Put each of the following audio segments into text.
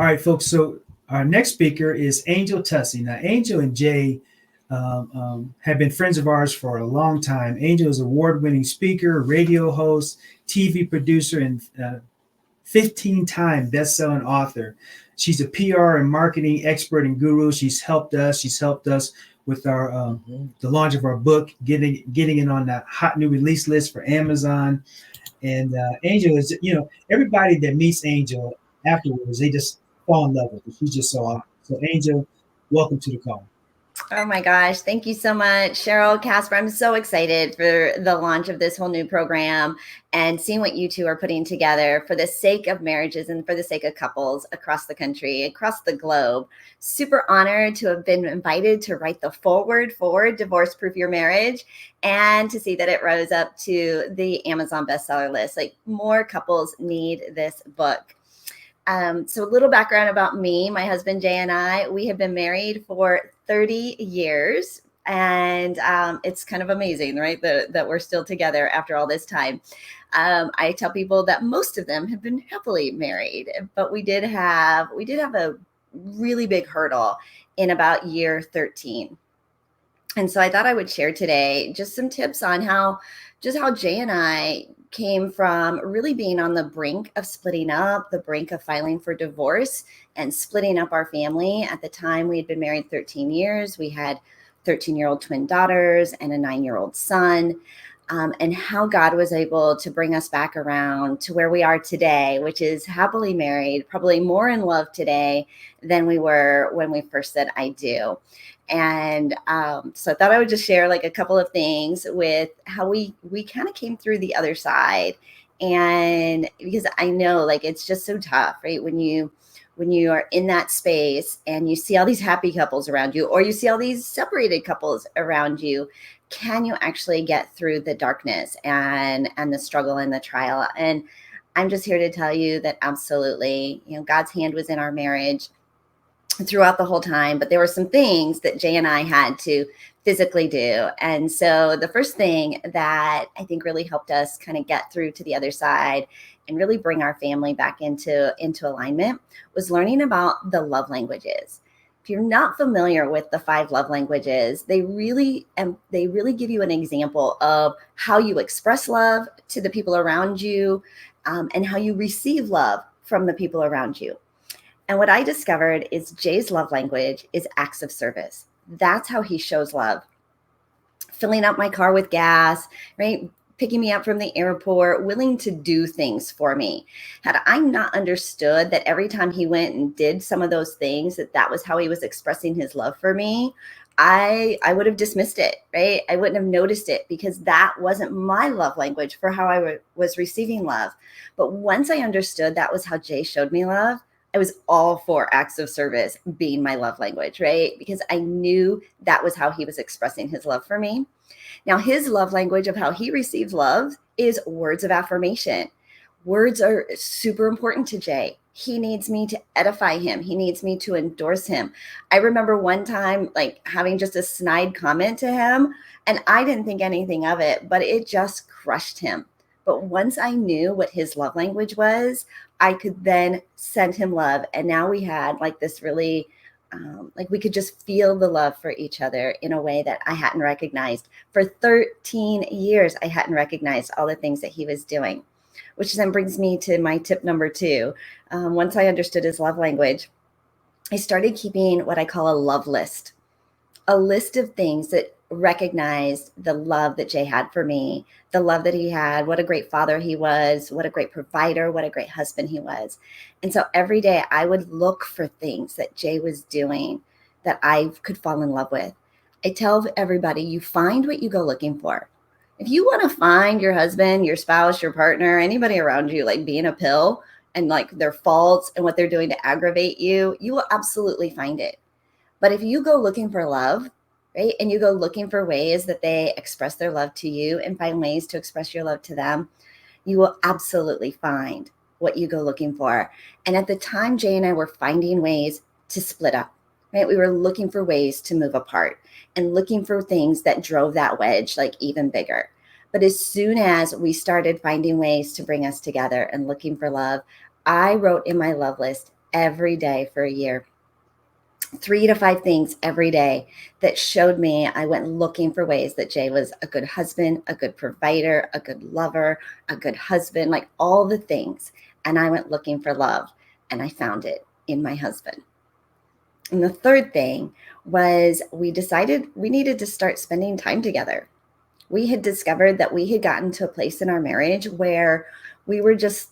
All right, folks. So our next speaker is Angel Tuccy. Now, Angel and Jay have been friends of ours for a long time. Angel is an award-winning speaker, radio host, TV producer, and 15-time best-selling author. She's a PR and marketing expert and guru. She's helped us. She's helped us with our the launch of our book, getting it on the hot new release list for Amazon. And Angel is, everybody that meets Angel afterwards, they just fall in love with her. She's just so awesome. So, Angel, welcome to the call. Oh my gosh. Thank you so much, Cheryl, Casper. I'm so excited for the launch of this whole new program and seeing what you two are putting together for the sake of marriages and for the sake of couples across the country, across the globe. Super honored to have been invited to write the foreword for Divorce Proof Your Marriage and to see that it rose up to the Amazon bestseller list. Like, more couples need this book. So a little background about me, my husband, Jay, and I, we have been married for 30 years. And it's kind of amazing, right? That we're still together after all this time. I tell people that most of them have been happily married, but we did have a really big hurdle in about year 13. And so I thought I would share today just some tips on how Jay and I came from really being on the brink of splitting up, the brink of filing for divorce and splitting up our family. At the time, we had been married 13 years. We had 13-year-old twin daughters and a 9-year-old son, and how God was able to bring us back around to where we are today, which is happily married, probably more in love today than we were when we first said I do. And so I thought I would just share like a couple of things with how we kind of came through the other side. And because I know like it's just so tough, right? When you are in that space and you see all these happy couples around you, or you see all these separated couples around you, can you actually get through the darkness and the struggle and the trial? And I'm just here to tell you that absolutely, God's hand was in our marriage throughout the whole time, but there were some things that Jay and I had to physically do. And so the first thing that I think really helped us kind of get through to the other side and really bring our family back into alignment was learning about the love languages. If you're not familiar with the 5 love languages, they really give you an example of how you express love to the people around you, and how you receive love from the people around you. And what I discovered is Jay's love language is acts of service. That's how he shows love. Filling up my car with gas, right? Picking me up from the airport, willing to do things for me. Had I not understood that every time he went and did some of those things, that was how he was expressing his love for me, I would have dismissed it, right? I wouldn't have noticed it because that wasn't my love language for how I was receiving love. But once I understood that was how Jay showed me love, I was all for acts of service being my love language, right? Because I knew that was how he was expressing his love for me. Now, his love language of how he receives love is words of affirmation. Words are super important to Jay. He needs me to edify him. He needs me to endorse him. I remember one time like having just a snide comment to him, and I didn't think anything of it, but it just crushed him. But once I knew what his love language was, I could then send him love. And now we had like this really, like we could just feel the love for each other in a way that I hadn't recognized. For 13 years, I hadn't recognized all the things that he was doing, which then brings me to my tip number 2. Once I understood his love language, I started keeping what I call a love list of things that recognized the love that Jay had for me, the love that he had, what a great father he was, what a great provider, what a great husband he was. And so every day I would look for things that Jay was doing that I could fall in love with. I tell everybody, you find what you go looking for. If you want to find your husband, your spouse, your partner, anybody around you, like being a pill and like their faults and what they're doing to aggravate you, you will absolutely find it. But if you go looking for love, right, and you go looking for ways that they express their love to you and find ways to express your love to them, you will absolutely find what you go looking for. And at the time, Jay and I were finding ways to split up, right? We were looking for ways to move apart and looking for things that drove that wedge like even bigger. But as soon as we started finding ways to bring us together and looking for love, I wrote in my love list every day for a year. 3 to 5 things every day that showed me. I went looking for ways that Jay was a good husband, a good provider, a good lover, a good husband, like all the things. And I went looking for love, and I found it in my husband. And the third thing was we decided we needed to start spending time together. We had discovered that we had gotten to a place in our marriage where we were just,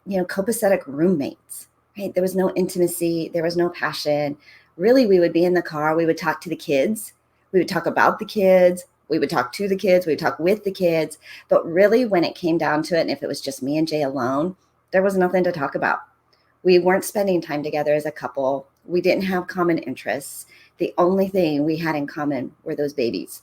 copacetic roommates, right? There was no intimacy. There was no passion. Really, we would be in the car. We would talk to the kids. We would talk about the kids. We would talk to the kids. We would talk with the kids. But really, when it came down to it, and if it was just me and Jay alone, there was nothing to talk about. We weren't spending time together as a couple. We didn't have common interests. The only thing we had in common were those babies.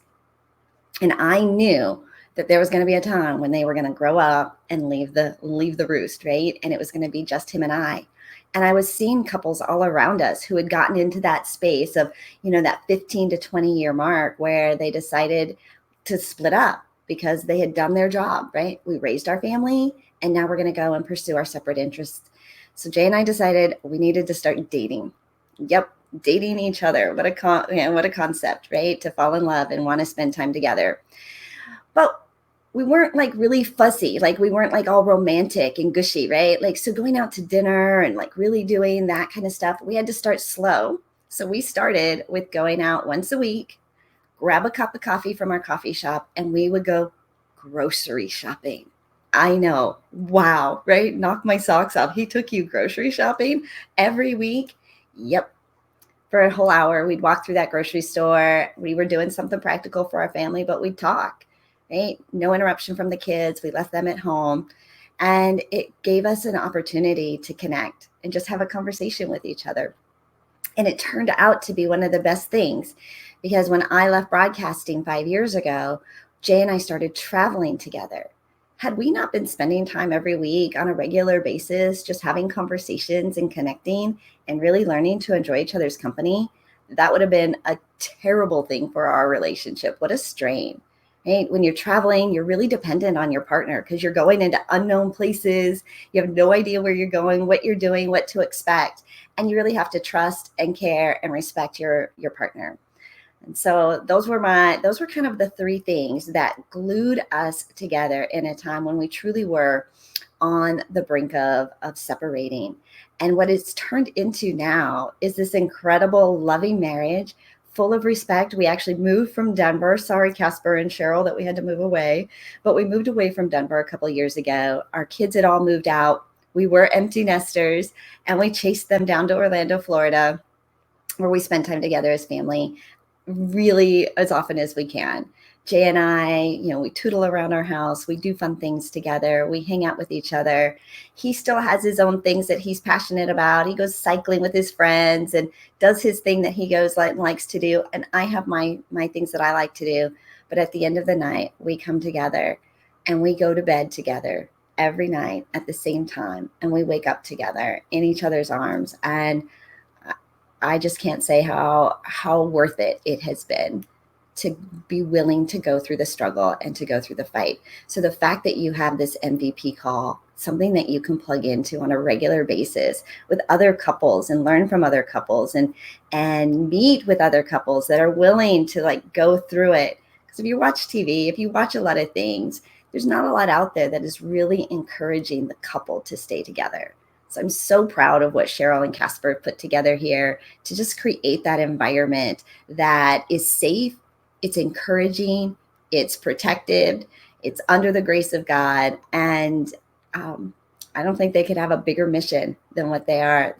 And I knew that there was going to be a time when they were going to grow up and leave the roost, right? And it was going to be just him and I. And I was seeing couples all around us who had gotten into that space of, that 15 to 20 year mark where they decided to split up because they had done their job, right? We raised our family, and now we're going to go and pursue our separate interests. So Jay and I decided we needed to start dating. Yep, dating each other. What a concept, right? To fall in love and want to spend time together. But we weren't like really fussy. Like we weren't like all romantic and gushy, right? Like, so going out to dinner and like really doing that kind of stuff, we had to start slow. So we started with going out once a week, grab a cup of coffee from our coffee shop, and we would go grocery shopping. I know. Wow, right? Knock my socks off. He took you grocery shopping every week. Yep. For a whole hour, we'd walk through that grocery store. We were doing something practical for our family, but we'd talk, right? No interruption from the kids. We left them at home. And it gave us an opportunity to connect and just have a conversation with each other. And it turned out to be one of the best things, because when I left broadcasting 5 years ago, Jay and I started traveling together. Had we not been spending time every week on a regular basis, just having conversations and connecting and really learning to enjoy each other's company, that would have been a terrible thing for our relationship. What a strain, right? When you're traveling, you're really dependent on your partner because you're going into unknown places. You have no idea where you're going, what you're doing, what to expect. And you really have to trust and care and respect your partner. And so those were kind of the 3 things that glued us together in a time when we truly were on the brink of separating. And what it's turned into now is this incredible, loving marriage full of respect. We actually moved from Denver. Sorry, Casper and Cheryl, that we had to move away. But we moved away from Denver a couple of years ago. Our kids had all moved out. We were empty nesters, and we chased them down to Orlando, Florida, where we spend time together as family really as often as we can. Jay and I, we tootle around our house. We do fun things together. We hang out with each other. He still has his own things that he's passionate about. He goes cycling with his friends and does his thing that he likes to do. And I have my things that I like to do. But at the end of the night, we come together and we go to bed together every night at the same time. And we wake up together in each other's arms. And I just can't say how worth it has been to be willing to go through the struggle and to go through the fight. So the fact that you have this MVP call, something that you can plug into on a regular basis with other couples and learn from other couples and meet with other couples that are willing to like go through it. Because if you watch TV, if you watch a lot of things, there's not a lot out there that is really encouraging the couple to stay together. So I'm so proud of what Cheryl and Casper put together here to just create that environment that is safe, it's encouraging, it's protected, it's under the grace of God. And I don't think they could have a bigger mission than what they are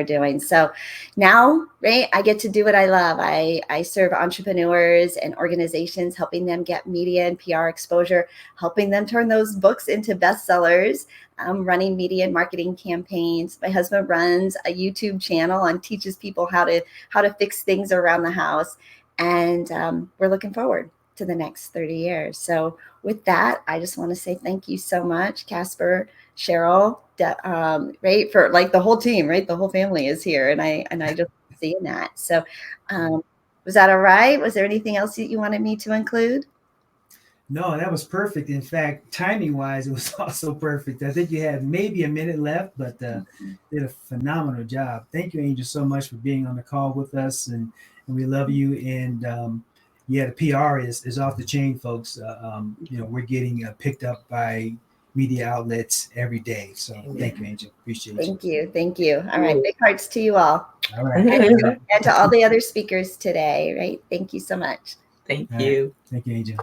doing. So now, right, I get to do what I love. I serve entrepreneurs and organizations, helping them get media and PR exposure, helping them turn those books into bestsellers. I'm running media and marketing campaigns. My husband runs a YouTube channel and teaches people how to fix things around the house. And we're looking forward to the next 30 years. So with that, I just want to say thank you so much, Casper, Cheryl, right, for like the whole team, right? The whole family is here, and I just seeing that. So was that all right? Was there anything else that you wanted me to include? No, that was perfect. In fact, timing wise, it was also perfect. I think you had maybe a minute left, but did a phenomenal job. Thank you, Angel, so much for being on the call with us, and we love you. And yeah, the PR is off the chain, folks. We're getting picked up by media outlets every day. So thank you, Angel. Appreciate you. Thank you. Thank you. All right. Big hearts to you all. All right. And to all the other speakers today, right? Thank you so much. Thank you. Thank you, Angel.